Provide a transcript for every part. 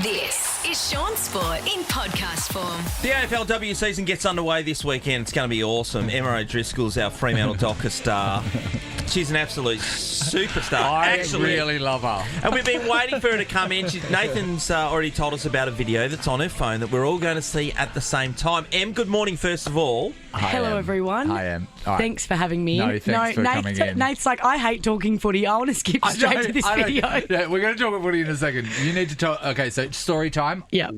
This is Shaun Sport in podcast form. The AFLW season gets underway this weekend. It's going to be awesome. Emma O'Driscoll's our Fremantle Docker star. She's an absolute superstar. I really love her. And we've been waiting for her to come in. Nathan's already told us about a video that's on her phone that we're all going to see at the same time. Em, good morning, first of all. Hello, everyone. Hi, Em. All right. Thanks for having me. No, thanks for coming in. Nate's like, I hate talking footy. I want to skip straight to this video. Yeah, we're going to talk about footy in a second. You need to talk. Okay, so story time. Yeah.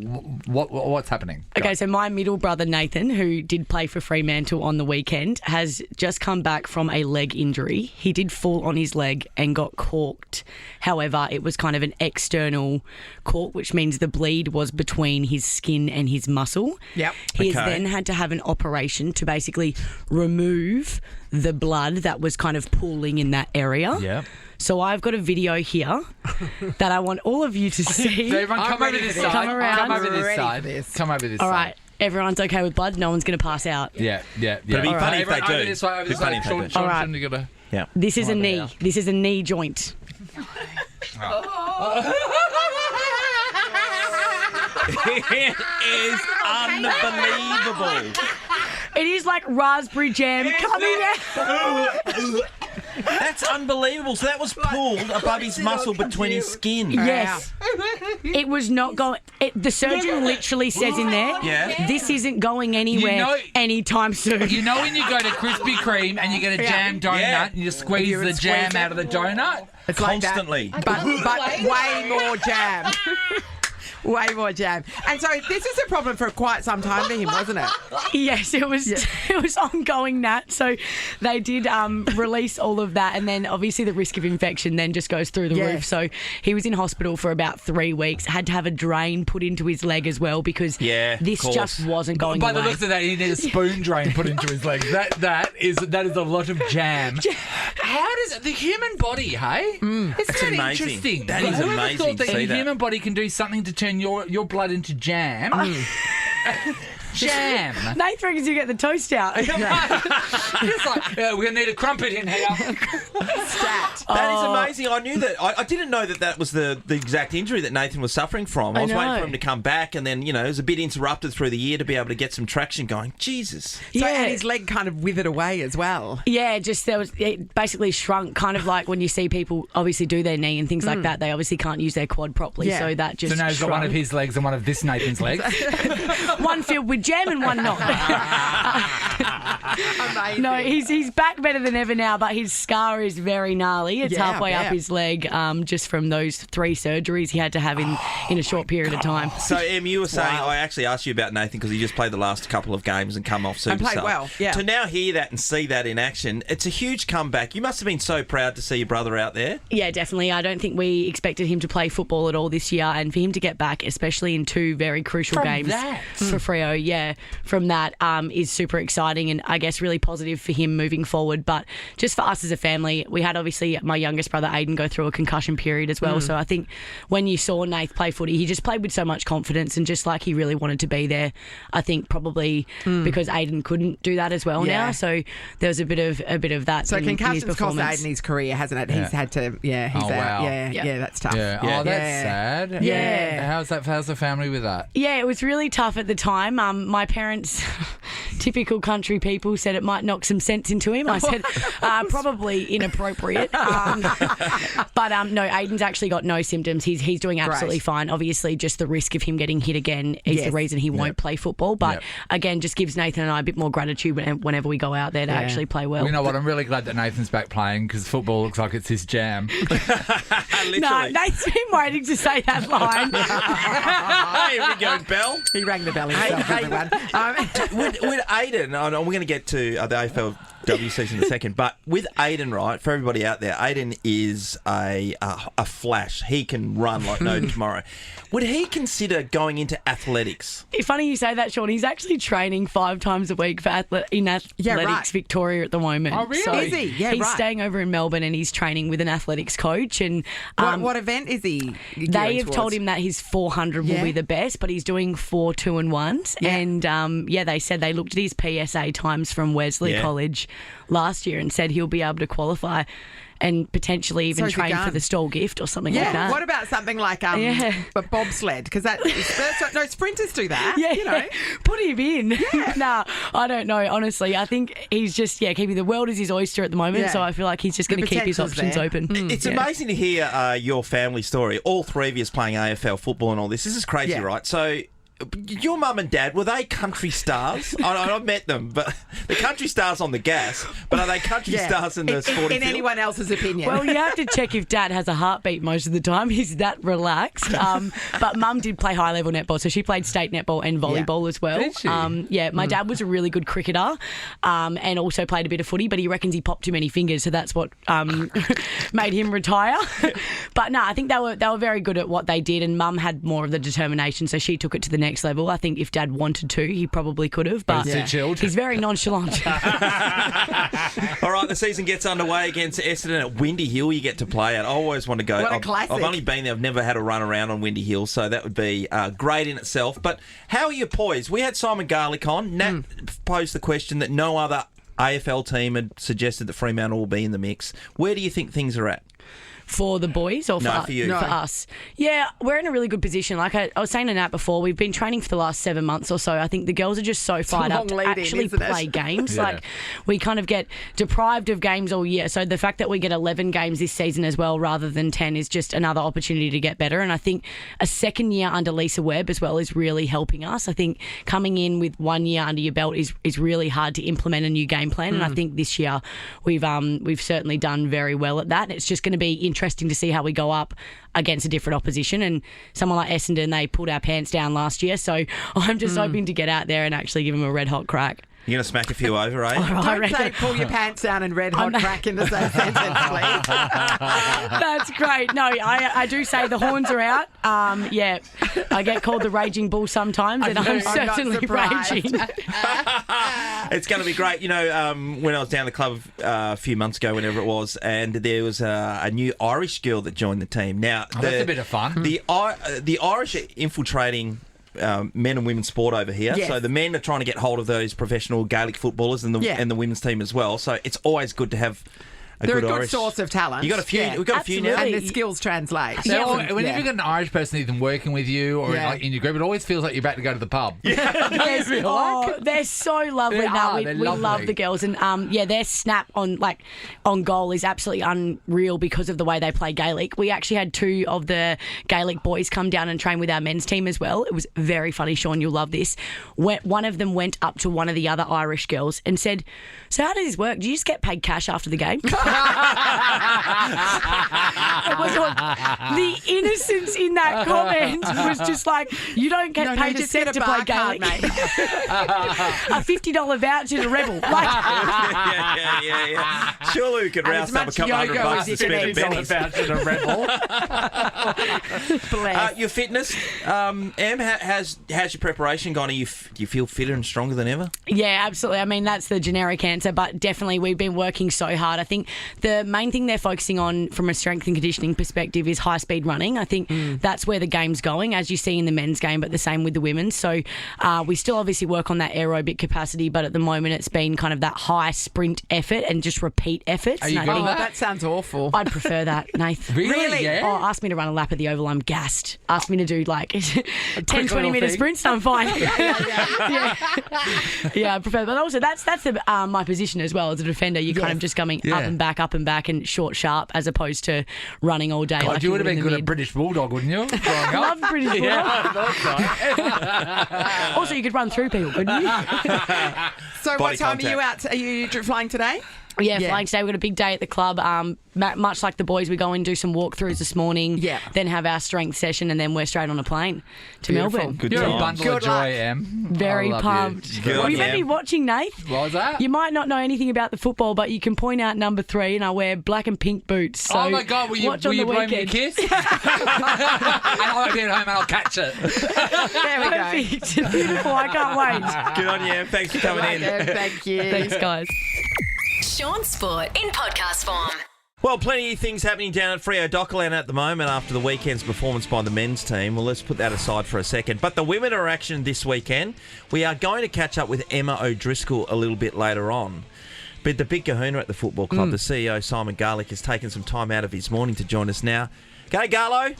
What's happening? Go. Okay, so my middle brother Nathan, who did play for Fremantle on the weekend, has just come back from a leg injury. He did fall on his leg and got corked. However, it was kind of an external cork, which means the bleed was between his skin and his muscle. Yep. He has then had to have an operation to basically remove the blood that was kind of pooling in that area. Yeah. So I've got a video here that I want all of you to see. So everyone come over this side. Come around. Come over this Ready side. for this. Come over this All side. right, everyone's okay with blood. No one's going to pass out. Yeah. But it'd be funny if they do. Over this way, over this way. Shaun, All right. you gotta... Yeah. This is a knee. This is a knee joint. It is unbelievable. It is like raspberry jam coming out. That's unbelievable. So that was pulled above his muscle between his skin. Yes. It was not going... The surgeon literally says in there, Yeah. this isn't going anywhere You know- anytime soon. You know when you go to Krispy Kreme and you get a jam donut Yeah. and you squeeze the jam out of the donut? It's like that. Constantly. But way more jam. Way more jam. And so this is a problem for quite some time for him, wasn't it? Yes, it was. It was ongoing, Nat. So they did release all of that, and then obviously the risk of infection then just goes through the roof. So he was in hospital for about 3 weeks. Had to have a drain put into his leg as well because this just wasn't going By away. the looks of that, he needs a spoon drain put into his legs. That is a lot of jam. How does the human body? Hey, isn't that amazing. interesting? That is Whoever amazing thought to that see the that. human body can do something to turn your blood into jam? Jam. Nate reckons you get the toast out. It's like, we're going to need a crumpet in here. Stat. That is amazing. I knew that. I didn't know that was the exact injury that Nathan was suffering from. I was waiting for him to come back, and then, it was a bit interrupted through the year to be able to get some traction going. Jesus. So, and his leg kind of withered away as well. Yeah, it basically shrunk, kind of like when you see people obviously do their knee and things like that. They obviously can't use their quad properly, so that just So now he's got shrunk. one of his legs and one of this Nathan's legs. One filled with jam and one not. Amazing. No, he's back better than ever now, but his scar is very gnarly. It's Yeah, halfway I up bet. his leg, just from those 3 surgeries he had to have in a short period of time. So, Em, you were saying, I actually asked you about Nathan because he just played the last couple of games and come off superstar. And played well, yeah. To now hear that and see that in action, it's a huge comeback. You must have been so proud to see your brother out there. Yeah, definitely. I don't think we expected him to play football at all this year, and for him to get back, especially in 2 very crucial games for Freo, from that is super exciting and I guess really positive for him moving forward. But just for us as a family, we had obviously my youngest brother Aiden go through a concussion period as well. So I think when you saw Nath play footy, he just played with so much confidence and just like he really wanted to be there. I think probably because Aiden couldn't do that as well now. So there was a bit of that. So in his concussions cost performance. Aiden his career, hasn't it? He's had to, he's out. wow. Yeah, that's tough. Yeah. Oh, that's sad. Yeah. How's the family with that? Yeah, it was really tough at the time. My parents, typical country people, said it might knock some sense into him. I said probably inappropriate. But no, Aiden's actually got no symptoms. He's doing absolutely fine. Obviously, just the risk of him getting hit again is the reason he won't play football. But again, just gives Nathan and I a bit more gratitude whenever we go out there to actually play well. Well, you know what? I'm really glad that Nathan's back playing because football looks like it's his jam. Literally. No, Nate's been waiting to say that line. Here we go, Bell. He rang the bell himself, everyone. With Aiden, I know we're going to get to the AFLW season in a second, but with Aiden, right, for everybody out there, Aiden is a flash. He can run like no tomorrow. Would he consider going into athletics? It's funny you say that, Shaun. He's actually training 5 times a week for Athletics Victoria at the moment. Oh, really? So Is he? Yeah, he's right. staying over in Melbourne and he's training with an athletics coach. And what event is he they gearing have towards? told him that his 400 will be the best, but he's doing 4 2-1s. Yeah. And they said they looked at his PSA times from Wesley College last year and said he'll be able to qualify. and potentially even So is he train for gone? the stall gift or something Yeah. like that. What about something like a bobsled? Because sprinters do that. Yeah, You know. put him in. Nah, I don't know. Honestly, I think he's just keeping the world is his oyster at the moment. Yeah. So I feel like he's just going to keep his potential's options there. open. It's amazing to hear your family story. All three of you playing AFL football and all this. This is crazy, Yeah. right? So, your mum and dad, were they country stars? I've met them, but the country stars on the gas. But are they country stars in the sporting in field? anyone else's opinion. Well, you have to check if Dad has a heartbeat most of the time. He's that relaxed. But Mum did play high-level netball, so she played state netball and volleyball as well. Did she? My dad was a really good cricketer and also played a bit of footy, but he reckons he popped too many fingers, so that's what made him retire. But no, I think they were very good at what they did, and Mum had more of the determination, so she took it to the next level. I think if Dad wanted to, he probably could have, but Too chilled. he's very nonchalant. All right, the season gets underway against Essendon at Windy Hill. You get to play it. I always want to go. What a classic. I've only been there. I've never had a run around on Windy Hill, so that would be great in itself. But how are you poised? We had Simon Garlick on. Nat posed the question that no other AFL team had suggested that Fremantle will be in the mix. Where do you think things are at? For the boys or No, for you. For us? Yeah, we're in a really good position. Like I was saying to Nat before, we've been training for the last 7 months or so. I think the girls are just so fired up to long lead in, actually isn't it? play games. Yeah. Like we kind of get deprived of games all year. So the fact that we get 11 games this season as well rather than 10 is just another opportunity to get better. And I think a second year under Lisa Webb as well is really helping us. I think coming in with 1 year under your belt is really hard to implement a new game plan. And I think this year we've certainly done very well at that. It's just going to be interesting to see how we go up against a different opposition, and someone like Essendon, they pulled our pants down last year, so I'm just hoping to get out there and actually give them a red hot crack. You're going to smack a few over, eh? I Don't say reckon. pull your pants down and red hot crack in the same sentence, please. That's great. No, I do say the horns are out. I get called the raging bull sometimes, and I'm I'm not certainly surprised. raging. It's going to be great. You know, when I was down the club a few months ago, whenever it was, and there was a new Irish girl that joined the team. Now, That's a bit of fun. The Irish are infiltrating men and women's sport over here. Yes. So the men are trying to get hold of those professional Gaelic footballers and the women's team as well. So it's always good to have They're a good Irish source of talent. You got a few. Yeah. We've got a few now. Absolutely. And the skills translate. So Yeah. whenever you've got an Irish person either working with you or Yeah. in your group, it always feels like you're about to go to the pub. Yes. Oh, they're so lovely. They No, are. we They're love lovely. the girls, and their snap on goal is absolutely unreal because of the way they play Gaelic. We actually had 2 of the Gaelic boys come down and train with our men's team as well. It was very funny, Shaun. You'll love this. One of them went up to one of the other Irish girls and said, "So how does this work? Do you just get paid cash after the game?" It was the innocence in that comment was just like, you don't get No, paid you a just cent get a to play bar card, Gaelic. mate. A $50 voucher to Rebel. Like, yeah. Surely we could And rouse as up a much couple $100 yoga to as you spend can at eat. Benny's. About to the rebel. Bless. Your fitness, Em, how's your preparation gone? Do you feel fitter and stronger than ever? yeah, absolutely. I mean, that's the generic answer, but definitely we've been working so hard. I think the main thing they're focusing on from a strength and conditioning perspective is high-speed running. I think that's where the game's going, as you see in the men's game, but the same with the women's. So we still obviously work on that aerobic capacity, but at the moment it's been kind of that high sprint effort and just repeat efforts. Are you And I good Oh, at think that sounds awful. I'd prefer that, Nath. Really? Yeah. Oh, ask me to run a lap of the Oval, I'm gassed. Ask me to do 10, 20 little minute thing. sprints, I'm fine. Yeah, I prefer. But also, that's my position as well as a defender. You're kind of just coming Yeah. up and back and short, sharp, as opposed to running all day. God, like you would have been in the good at mid. British Bulldog, wouldn't you? Growing I up? love British Bulldog. Yeah, I thought so. Also, you could run through people, couldn't you? So Body what time contact. are you out? Are you flying today? Yeah, Yeah. flying today. We've got a big day at the club. Much like the boys, we go and do some walkthroughs this morning. Yeah. Then have our strength session, and then we're straight on a plane to Beautiful. Melbourne. Good You're a times. bundle Good of joy, luck. Em. Very I love pumped. You. Good Well, on you you, may be Em. watching, Nath. What was that? You might not know anything about the football, but you can point out number 3, and I wear black and pink boots. So Oh my God! Will you watch on the blow me a weekend. kiss? And I'll be at home and I'll catch it. There we go. Perfect. Beautiful. I can't wait. Good on you, Em. Thanks for coming in. Yeah, thank you. Thanks, guys. Shaun Sport in podcast form. Well, plenty of things happening down at Freo Dockland at the moment after the weekend's performance by the men's team. Well, let's put that aside for a second. But the women are action this weekend. We are going to catch up with Emma O'Driscoll a little bit later on. But the big kahuna at the football club, the CEO, Simon Garlick, has taken some time out of his morning to join us now. G'day, Garlo.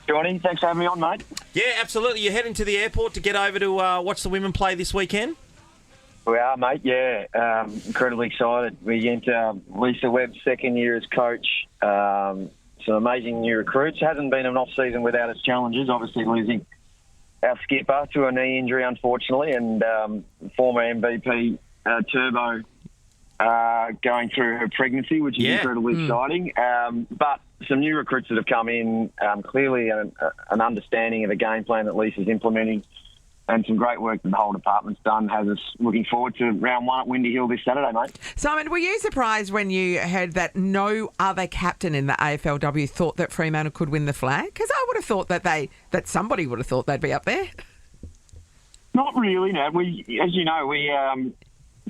Johnny, thanks for having me on, mate. Yeah, absolutely. You're heading to the airport to get over to watch the women play this weekend? We are, mate, yeah. Incredibly excited. We enter Lisa Webb's second year as coach. Some amazing new recruits. Hasn't been an off-season without its challenges, obviously losing our skipper to a knee injury, unfortunately, and former MVP Turbo going through her pregnancy, which is incredibly exciting. But some new recruits that have come in, clearly an understanding of the game plan that Lisa's implementing, and some great work that the whole department's done has us looking forward to round one at Windy Hill this Saturday, mate. Simon, were you surprised when you heard that no other captain in the AFLW thought that Fremantle could win the flag? Because I would have thought that somebody would have thought they'd be up there. Not really, no. As you know,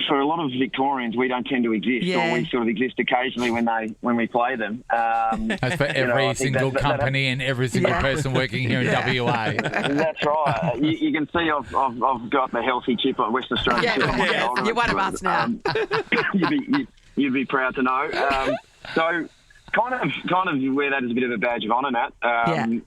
for a lot of Victorians, we don't tend to exist, or we sort of exist occasionally when we play them. As for every single company and every single person working here in WA. That's right. You can see I've got the healthy chip on Western Australia. You're one of us now. You'd be proud to know. So kind of where that is a bit of a badge of honour, Nat.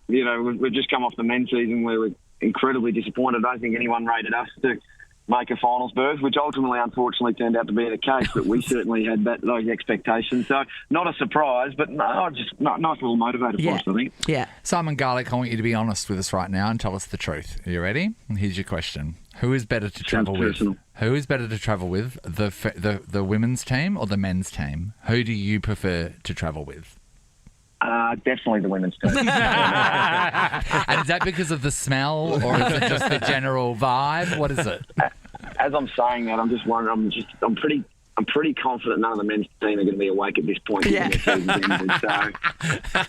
You know, we've just come off the men's season where we're incredibly disappointed. I don't think anyone rated us to make a finals berth, which ultimately, unfortunately, turned out to be the case. But we certainly had those expectations. So not a surprise, but just nice little motivator for us, I think. Yeah. Simon Garlick, I want you to be honest with us right now and tell us the truth. Are you ready? Here's your question: Who is better to travel with? Who is better to travel with, the women's team or the men's team? Who do you prefer to travel with? Definitely the women's team. And is that because of the smell, or is it just the general vibe? What is it? As I'm saying that, I'm just wondering. I'm pretty confident none of the men's team are going to be awake at this point. Yeah. So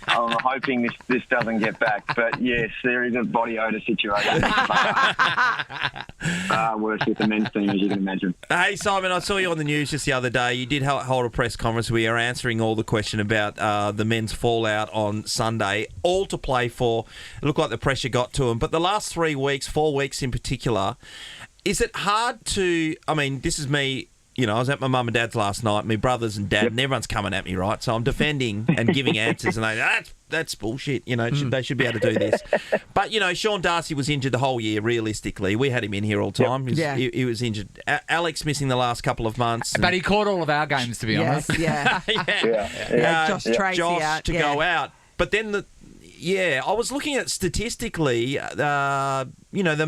I'm hoping this doesn't get back. But yes, there is a body odour situation. Worse with the men's team, as you can imagine. Hey, Simon, I saw you on the news just the other day. You did hold a press conference where you were answering all the question about the men's fallout on Sunday. All to play for. It looked like the pressure got to them. But the last 3 weeks, 4 weeks in particular, is it hard to... I mean, this is me... You know, I was at my mum and dad's last night, my brothers and dad, and everyone's coming at me, right? So I'm defending and giving answers, and that's bullshit. You know, they should be able to do this. But, you know, Shaun Darcy was injured the whole year, realistically. We had him in here all the time. He was injured. Alex missing the last couple of months. But he caught all of our games, to be honest. Yeah. Josh Tracy out. Go out. But then, I was looking at statistically, you know, the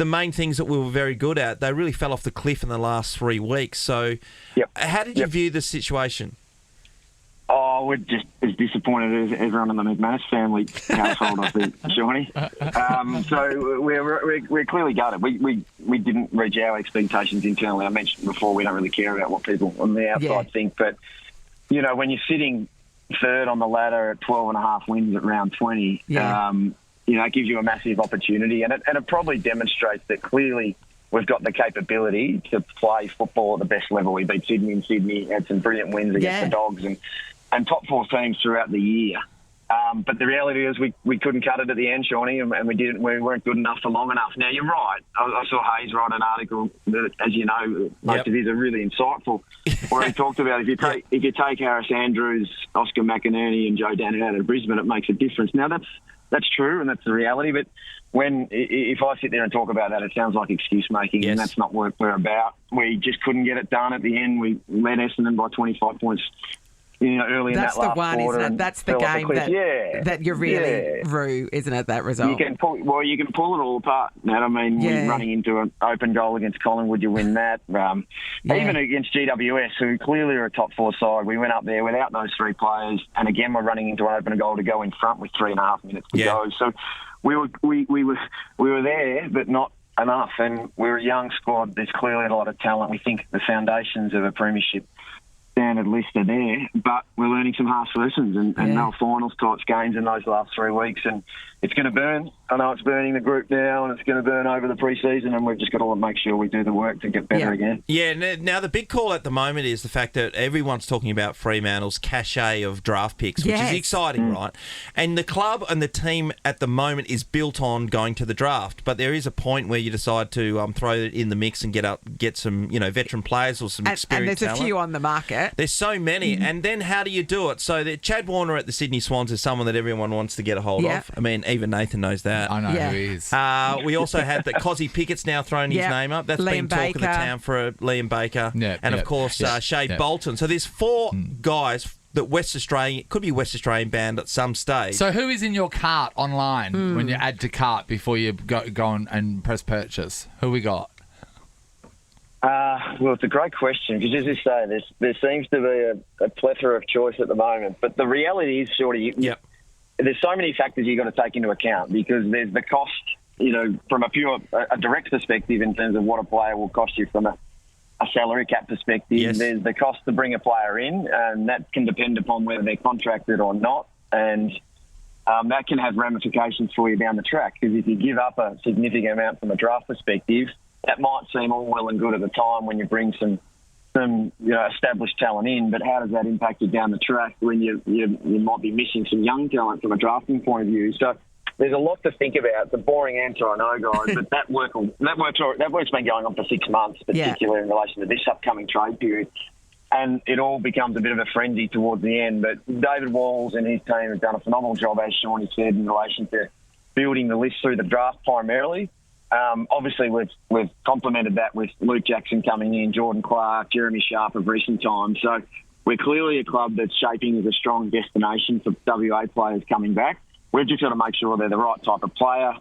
main things that we were very good at, they really fell off the cliff in the last 3 weeks. So how did you view the situation? Oh, we're just as disappointed as everyone in the McManus family household, I think, Shawnee. So we're clearly gutted. We didn't reach our expectations internally. I mentioned before we don't really care about what people on the outside think. But, you know, when you're sitting third on the ladder at 12.5 wins at round 20, you know, it gives you a massive opportunity, and it probably demonstrates that clearly we've got the capability to play football at the best level. We beat Sydney in Sydney, had some brilliant wins against the Dogs and top 4 teams throughout the year. But the reality is we couldn't cut it at the end, Shawnee, and we weren't good enough for long enough. Now, you're right. I saw Hayes write an article that, as you know, most of these are really insightful, where he talked about if you take Harris Andrews, Oscar McInerney and Joe Dannett out of Brisbane, it makes a difference. Now, that's true, and that's the reality. But if I sit there and talk about that, it sounds like excuse making, and that's not what we're about. We just couldn't get it done at the end. We led Essendon by 25 points. You know, early in that last quarter. That's the one, isn't it? That's the game that you really rue, isn't it? That result. You can pull it all apart. Now, I mean, running into an open goal against Collingwood, you win that. Even against GWS, who clearly are a top 4 side, we went up there without those 3 players, and again, we're running into an open goal to go in front with 3.5 minutes to go. So we were there, but not enough. And we're a young squad. There's clearly a lot of talent. We think the foundations of a premiership standard list are there, but we're learning some harsh lessons and no finals type games in those last 3 weeks, and it's going to burn. I know it's burning the group now, and it's going to burn over the pre-season, and we've just got to make sure we do the work to get better again. Yeah, now the big call at the moment is the fact that everyone's talking about Fremantle's cachet of draft picks, which is exciting, right? And the club and the team at the moment is built on going to the draft, but there is a point where you decide to throw it in the mix and get some veteran players or some experienced And there's talent. a few on the market. There's so many, and then how do you do it? So Chad Warner at the Sydney Swans is someone that everyone wants to get a hold of. I mean, even Nathan knows that. I know who he is. We also had that Cozzy Pickett's now thrown his name up. That's been talk of the town for Liam Baker. Of course, Shea Bolton. So there's 4 guys that West Australian, could be West Australian banned at some stage. So who is in your cart online when you add to cart before you go on and press purchase? Who we got? Well, it's a great question because, as you say, there seems to be a plethora of choice at the moment. But the reality is, there's so many factors you've got to take into account because there's the cost, from a direct perspective in terms of what a player will cost you from a salary cap perspective. Yes. There's the cost to bring a player in, and that can depend upon whether they're contracted or not. And that can have ramifications for you down the track because if you give up a significant amount from a draft perspective, that might seem all well and good at the time when you bring some established talent in, but how does that impact you down the track when you might be missing some young talent from a drafting point of view? So there's a lot to think about. It's a boring answer, I know, guys, but that work's been going on for 6 months, particularly in relation to this upcoming trade period. And it all becomes a bit of a frenzy towards the end. But David Walls and his team have done a phenomenal job, as Shaun said, in relation to building the list through the draft primarily. Obviously, we've complemented that with Luke Jackson coming in, Jordan Clark, Jeremy Sharp of recent times. So we're clearly a club that's shaping as a strong destination for WA players coming back. We've just got to make sure they're the right type of player.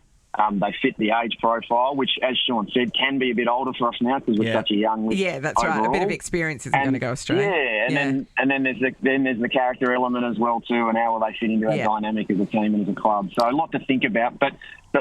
They fit the age profile, which, as Shaun said, can be a bit older for us now because we're such a young list. Yeah, that's overall. right. A bit of experience isn't going to go astray. Then there's the character element as well too, and how will they fit into our dynamic as a team and as a club. So a lot to think about, but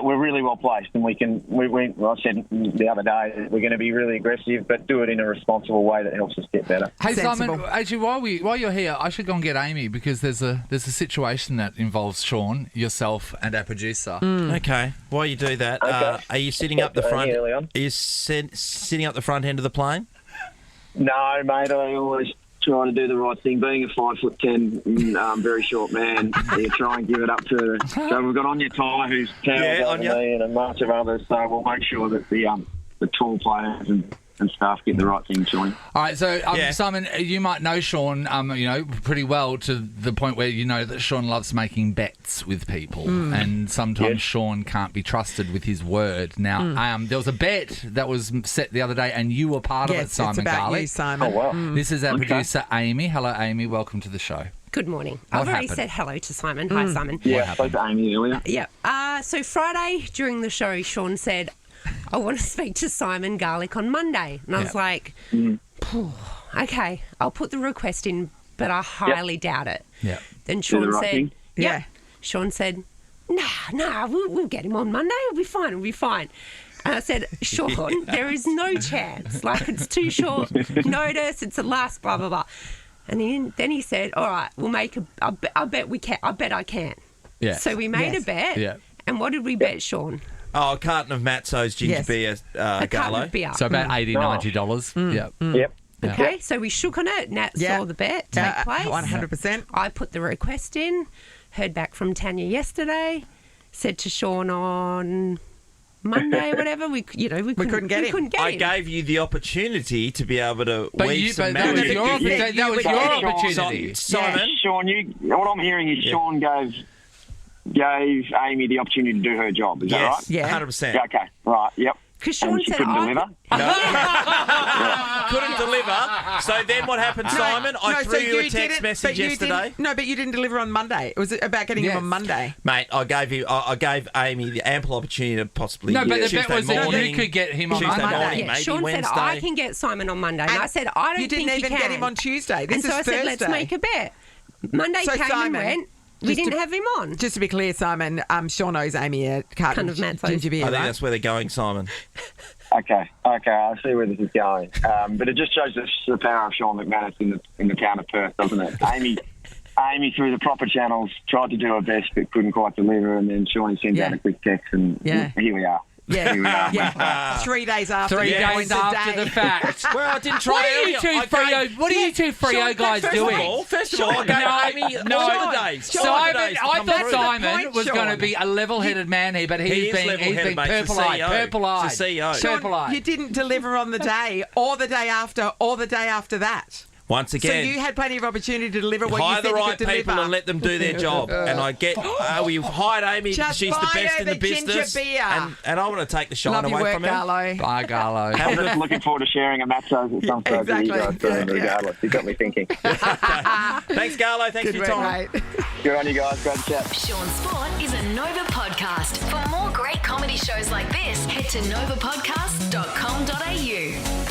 we're really well placed, and I said the other day we're going to be really aggressive, but do it in a responsible way that helps us get better. Hey Sensible. Simon, actually, while you're here, I should go and get Amy because there's a situation that involves Shaun, yourself, and our producer. Okay, while you do that, are you sitting up the front? Are you sitting up the front end of the plane? No, mate. I always try to do the right thing. Being a 5'10", very short man, you try and give it up to. So we've got Anya Tyler, who's taller than me, and a bunch of others. So we'll make sure that the tall players and staff get the right thing, Shaun. All right, so Simon, you might know Shaun, pretty well to the point where you know that Shaun loves making bets with people, and sometimes Shaun can't be trusted with his word. Now, there was a bet that was set the other day, and you were part of it, Simon it's about Garlick. you, Simon. Oh, wow. This is our producer, Amy. Hello, Amy. Welcome to the show. Good morning. What I've already happened? said hello to Simon. Hi, Simon. Yeah, I spoke to Amy earlier. Yeah. So Friday during the show, Shaun said, I want to speak to Simon Garlick on Monday. And I was like, okay, I'll put the request in, but I highly doubt it. Yeah. Then Shaun right said, thing. Yeah. Shaun said, nah, we'll get him on Monday. It'll be fine. And I said, Shaun, there is no chance. Like, it's too short notice. It's the last blah, blah, blah. And then he said, all right, we'll make I bet we can. I bet I can. Yeah. So we made a bet. Yeah. And what did we bet, Shaun? Oh, a carton of Matzo's ginger beer, A carton Garlo. of beer. So about $80, $90. Yeah. Yep. Okay, so we shook on it. Nat saw the bet take place. 100%. I put the request in, heard back from Tanya yesterday, said to Shaun on Monday, whatever, we couldn't get him. I gave you the opportunity to be able to But weave some that was magic. your opportunity. Simon, Shaun, what I'm hearing is Shaun gave Amy the opportunity to do her job. Is that right? Yeah. 100%. Yeah, okay, right, yep. Because Shaun And she said couldn't deliver? couldn't deliver. So then what happened, Simon? I threw you a text didn't- message but you yesterday. but you didn't deliver on Monday. It was about getting him on Monday. Mate, I gave Amy the ample opportunity to possibly No, but the Tuesday bet was that morning, you could get him on Tuesday Monday. morning, Yeah, maybe Shaun Wednesday. said, I can get Simon on Monday. And I said, I don't You think didn't even can. get him on Tuesday. This and so is I Thursday. said, let's make a bet. Monday So, came Simon, and went. We just didn't to- have him on. Just to be clear, Simon, Shaun owes Amy a carton Kind of of Matzo's. ginger beer, I think right? that's where they're going, Simon. Okay, I see where this is going. But it just shows the power of Sean McManus in the town of Perth, doesn't it? Amy, through the proper channels, tried to do her best but couldn't quite deliver, and then Shaun sends out a quick text, and here we are. Yeah, Here we are. yeah. 3 days after. 3 yeah, days after the fact. Well, I didn't try What are you earlier. two Freo? What are you two Freo guys doing? First of all, I gave Amy holidays. Simon, I thought Simon point, was Shaun. going to be a level-headed man here, but He he's is been level-headed, mate. He's the purple-eyed. CEO. Purple-eyed. He's the CEO. Shaun, Purple-eyed. you didn't deliver on the day, or the day after, or the day after that. Once again, So you had plenty of opportunity to deliver what hire you said the right you could deliver. people and let them do their job. And I get, we hired Amy. Just She's the buy best her in the the ginger business. beer. And I want to take the shine Love your away work, from her. Garlo. Bye, Garlo. I'm just looking forward to sharing a matzo at some stage with you guys, exactly. Yeah. regardless. You got me thinking. Thanks, Garlo. Thanks Good for your work, time. mate. Good on you guys. Great chat. Shaun Sport is a Nova podcast. For more great comedy shows like this, head to novapodcast.com.au.